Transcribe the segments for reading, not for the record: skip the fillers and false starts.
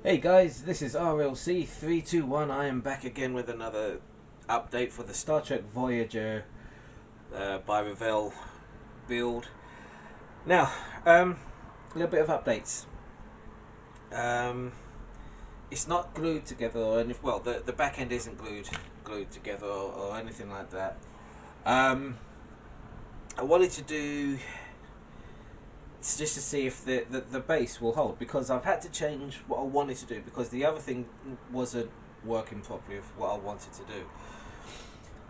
Hey guys, this is RLC321. I am back again with another update for the Star Trek Voyager by Ravel build. Now, a little bit of updates. It's not glued together, or any, well, the back end isn't glued together or anything like that. I wanted to do just to see if the base will hold, because I've had to change what I wanted to do because the other thing wasn't working properly with what I wanted to do.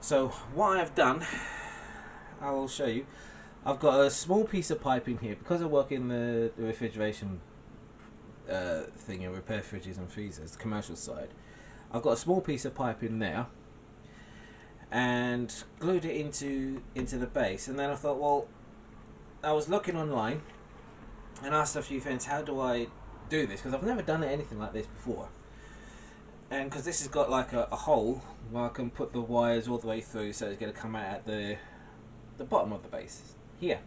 So what I've done, I will show you. I've got a small piece of pipe in here because I work in the refrigeration thing and repair fridges and freezers, the commercial side. I've got a small piece of pipe in there and glued it into the base, and then I thought, well, I was looking online and asked a few friends, how do I do this? Because I've never done anything like this before. And because this has got like a hole where I can put the wires all the way through, so it's going to come out at the bottom of the base here.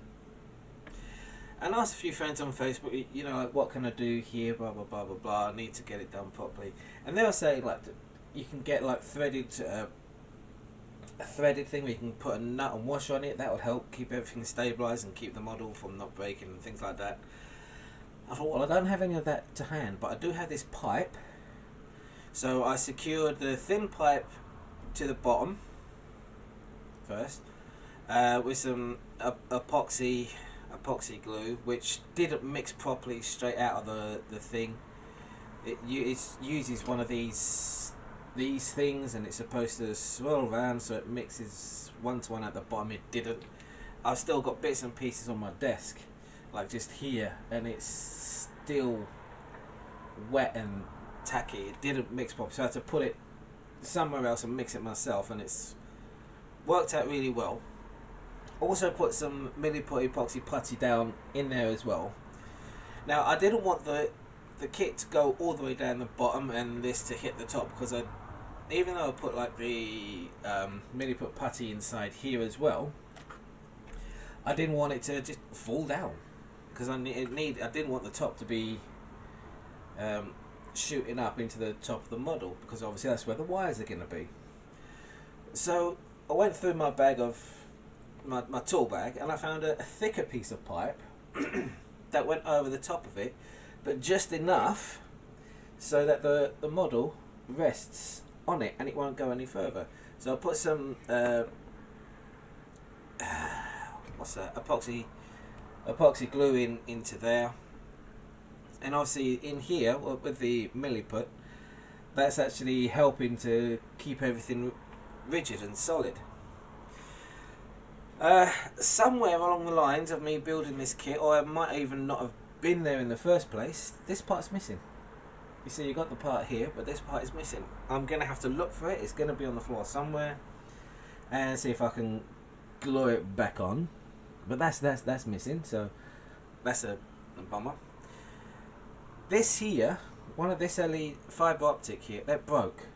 And asked a few friends on Facebook, you know, like, what can I do here, blah blah blah blah blah. I need to get it done properly. And they were saying, like, you can get like a threaded thing where you can put a nut and wash on it. That would help keep everything stabilised and keep the model from not breaking and things like that. I thought, well, I don't have any of that to hand, but I do have this pipe. So I secured the thin pipe to the bottom first with some epoxy glue, which didn't mix properly straight out of the thing. It uses one of these things, and it's supposed to swirl around so it mixes one to one at the bottom. It didn't. I've still got bits and pieces on my desk, like just here, and it's still wet and tacky. It didn't mix properly, so I had to put it somewhere else and mix it myself, and it's worked out really well. Also put some milliput epoxy putty down in there as well. Now I didn't want the kit to go all the way down the bottom and this to hit the top, because even though I put like the milliput putty inside here as well, I didn't want it to just fall down, because I didn't want the top to be shooting up into the top of the model, because obviously that's where the wires are going to be. So I went through my bag of my tool bag, and I found a thicker piece of pipe that went over the top of it, but just enough so that the model rests on it and it won't go any further. So I put some epoxy glue into there, and obviously in here with the milliput, that's actually helping to keep everything rigid and solid. Somewhere along the lines of me building this kit, or I might even not have been there in the first place, this part's missing. You see, you got the part here, but this part is missing. I'm going to have to look for it. It's going to be on the floor somewhere, and see if I can glue it back on. But that's missing, so that's a bummer. This here, one of this LED fibre optic here, that broke.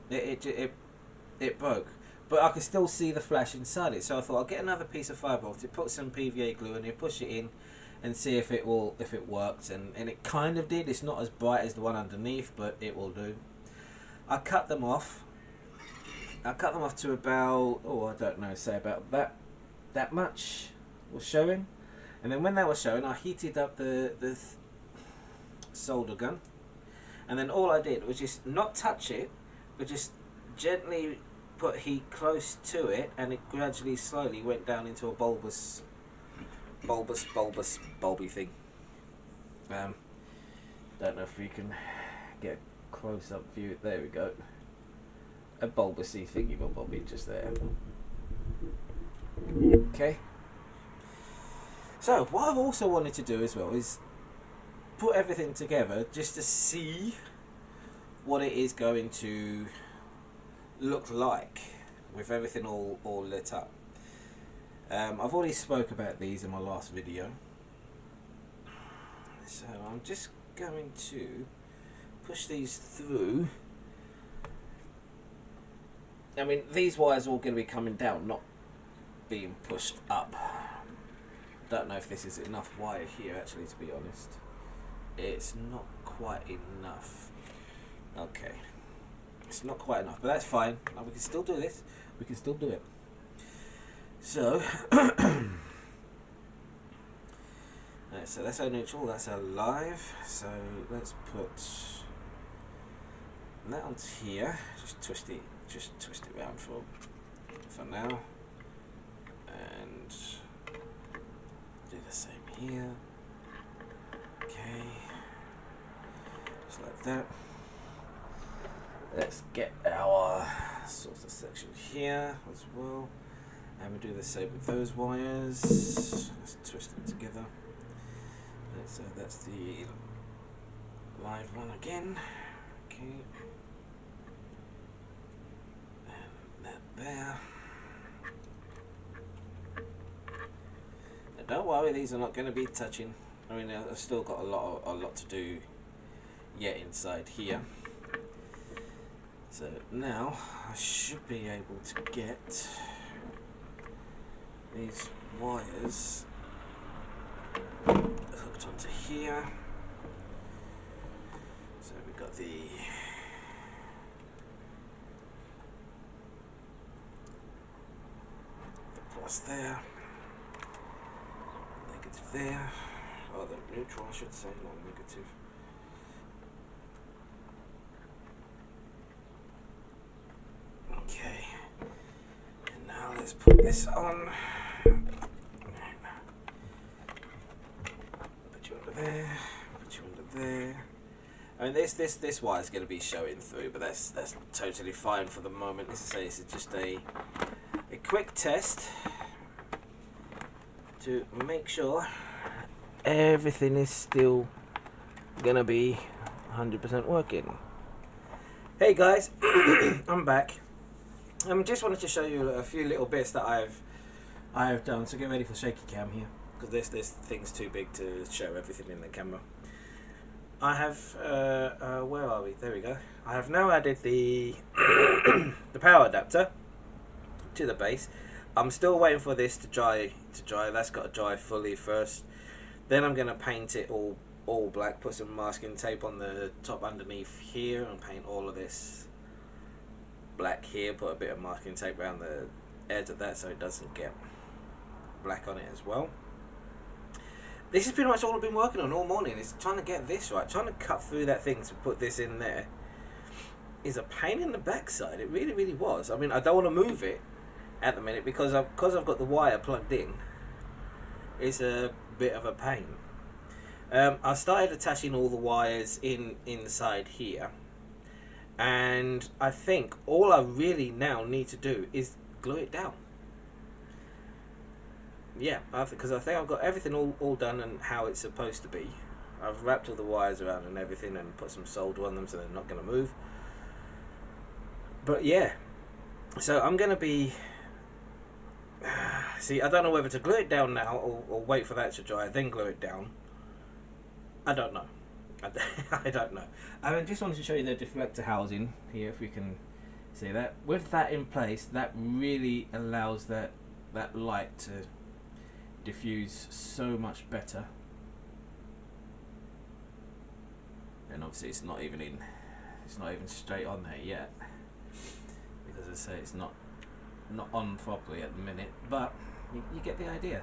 It broke. But I could still see the flash inside it, so I thought I'll get another piece of fibre optic, put some PVA glue in here, push it in, and see if it works. And it kind of did. It's not as bright as the one underneath, but it will do. I cut them off. To about, I don't know, say about that much was showing. And then when that was showing, I heated up the solder gun, and then all I did was just not touch it, but just gently put heat close to it, and it gradually slowly went down into a bulby thing. Don't know if we can get a close up view. There we go. A bulbousy thingy bobby just there. Okay. So what I've also wanted to do as well is put everything together just to see what it is going to look like with everything all lit up. I've already spoke about these in my last video, so I'm just going to push these through. I mean, these wires are all going to be coming down, not being pushed up. Don't know if this is enough wire here, actually, to be honest. it's not quite enough. Okay, it's not quite enough, but that's fine. Now we can still do this. We can still do it. So, so that's our neutral, that's our live. So let's put that onto here. Just twist it around for now, and do the same here. Okay, just like that. Let's get our source section here as well, and we do the same with those wires. Let's twist them together. So that's the live one again. Okay, and that there. Now don't worry, these are not going to be touching. I mean, I've still got a lot to do yet inside here. So now I should be able to get these wires hooked onto here. So we've got the plus there, negative there, or the neutral I should say, not negative. Okay, and now let's put this on. Put you under there, put you under there. I mean, this wire is going to be showing through, but that's totally fine for the moment. As I say, this is just a quick test to make sure everything is still going to be 100% working. Hey guys, I'm back. Just wanted to show you a few little bits that I've done. So get ready for shaky cam here, because this thing's too big to show everything in the camera. I have where are we? There we go. I have now added the the power adapter to the base. I'm still waiting for this to dry. That's got to dry fully first. Then I'm going to paint it all black. Put some masking tape on the top underneath here and paint all of this black here. Put a bit of masking tape around the edge of that so it doesn't get black on it as well. This is pretty much all I've been working on all morning, is trying to get this right. Trying to cut through that thing to put this in there is a pain in the backside. It really, really was. I mean, I don't want to move it at the minute because I've got the wire plugged in. It's a bit of a pain. I started attaching all the wires inside here, and I think all I really now need to do is glue it down. Yeah, because I think I've got everything all done and how it's supposed to be. I've wrapped all the wires around and everything and put some solder on them so they're not going to move. But yeah, so I'm going to be... See, I don't know whether to glue it down now or wait for that to dry, then glue it down. I don't know. I don't know. I just wanted to show you the deflector housing here, if we can see that. With that in place, that really allows that light to diffuse so much better. And obviously it's not even straight on there yet, because as I say, it's not on properly at the minute, but you get the idea.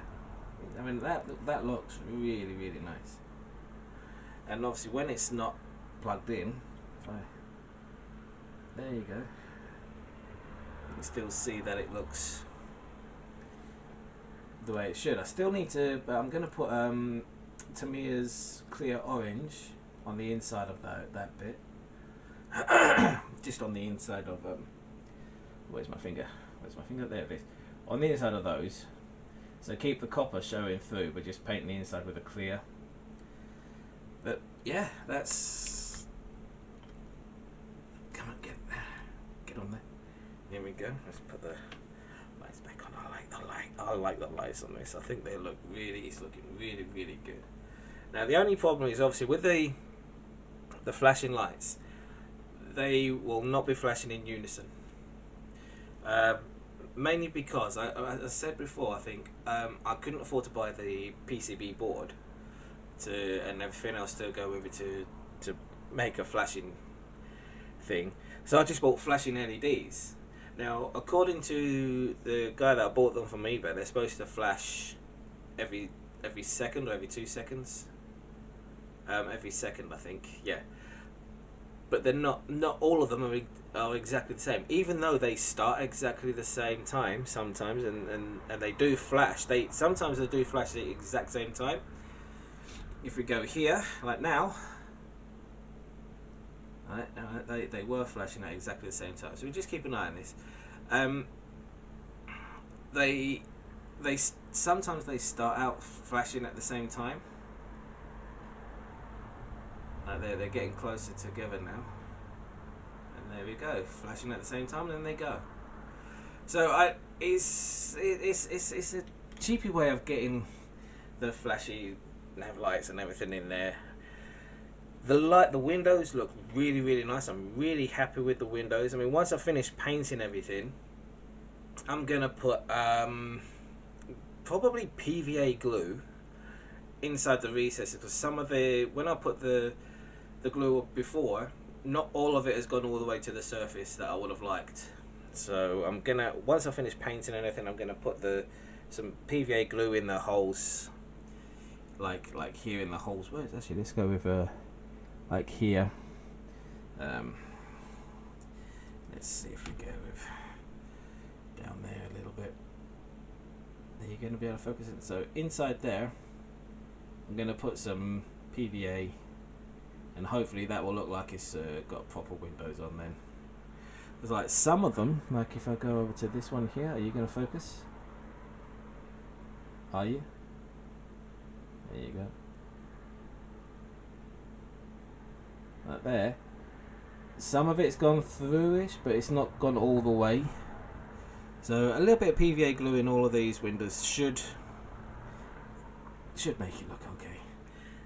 I mean, that looks really, really nice. And obviously when it's not plugged in, there you go, you can still see that it looks the way it should. I still need to, but I'm going to put Tamiya's clear orange on the inside of that bit. Just on the inside of where's my finger? There it is. On the inside of those. So keep the copper showing through, but just paint the inside with a clear. But yeah, that's... Come on, get on there. Here we go. Let's put the lights back on. I like the lights on this. I think they look it's looking really, really good. Now the only problem is obviously with the flashing lights, they will not be flashing in unison. Mainly because, as I said before, I think I couldn't afford to buy the PCB board and everything else to go with it to make a flashing thing. So I just bought flashing LEDs. Now, according to the guy that I bought them from eBay, they're supposed to flash every second or every 2 seconds. Every second, I think. Yeah. But they're not all of them are exactly the same. Even though they start exactly the same time sometimes, and they do flash. Sometimes they do flash at the exact same time. If we go here, like now, they were flashing at exactly the same time. So we just keep an eye on this. Sometimes they start out flashing at the same time. They're getting closer together now, and there we go, flashing at the same time, and then they go. So it's a cheapy way of getting the flashy nav lights and everything in there. The windows look really, really nice. I'm really happy with the windows. I mean, once I finish painting everything, I'm gonna put probably PVA glue inside the recesses, because when I put the glue up before, not all of it has gone all the way to the surface that I would have liked. So I'm gonna, once I finish painting and everything, I'm gonna put some PVA glue in the holes, like here in the holes. Where is actually? Let's go with like here. Let's see if we go with down there a little bit. Are you going to be able to focus it? So inside there, I'm going to put some PVA, and hopefully that will look like it's got proper windows on then. There's like some of them, like if I go over to this one here, are you going to focus? Are you? There you go. Right there. Some of it's gone through-ish, but it's not gone all the way. So a little bit of PVA glue in all of these windows should make it look okay.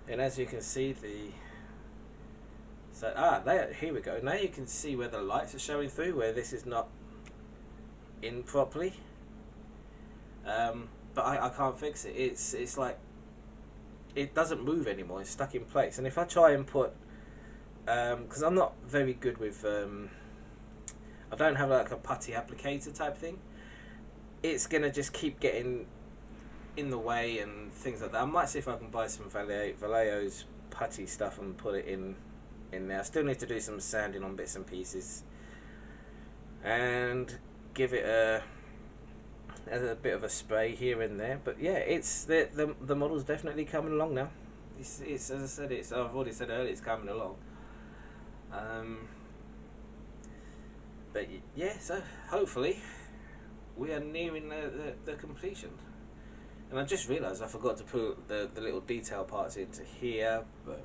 And as you can see, there, here we go. Now you can see where the lights are showing through, where this is not in properly. But I can't fix it. It's like it doesn't move anymore. It's stuck in place. And if I try and put, because I'm not very good with, I don't have like a putty applicator type thing. It's gonna just keep getting in the way and things like that. I might see if I can buy some Vallejo's putty stuff and put it in there. I still need to do some sanding on bits and pieces and give it a bit of a spray here and there. But yeah, it's the model's definitely coming along now. It's as I said, I've already said earlier, it's coming along. But yeah, so hopefully we are nearing the completion. And I just realised I forgot to put the little detail parts into here. But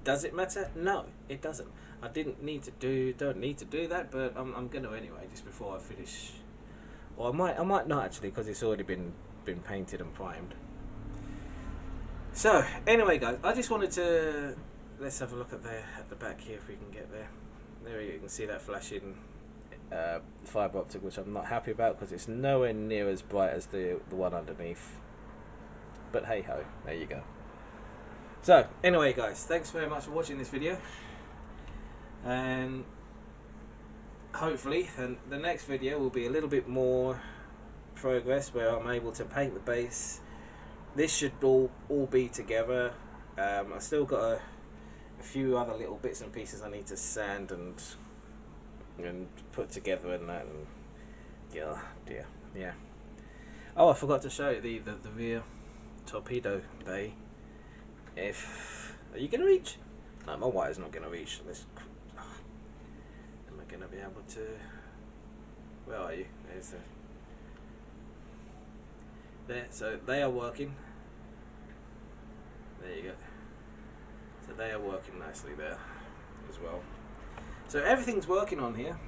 does it matter? No, it doesn't. I don't need to do that, but I'm going to anyway, just before I finish. Or I might not actually, because it's already been painted and primed. So anyway, guys, I just wanted to, let's have a look at the back here if we can get there. There you can see that flashing fibre optic, which I'm not happy about because it's nowhere near as bright as the one underneath. But hey ho, there you go. So anyway, guys, thanks very much for watching this video, and hopefully the next video will be a little bit more progress, where I'm able to paint the base. This should all be together. I still got a few other little bits and pieces I need to sand and put together and that, and yeah. Oh, I forgot to show you the rear torpedo bay. Are you gonna reach? No, my wire's not gonna reach. Am I gonna be able to? Where are you? There's there. So they are working. There you go. So they are working nicely there as well. So everything's working on here.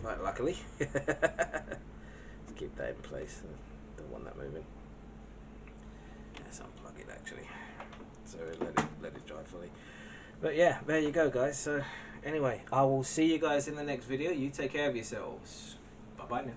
Quite luckily. To keep that in place. Don't want that moving. Let's unplug it actually. So let it dry fully. But yeah, there you go, guys. So anyway, I will see you guys in the next video. You take care of yourselves. Bye bye now.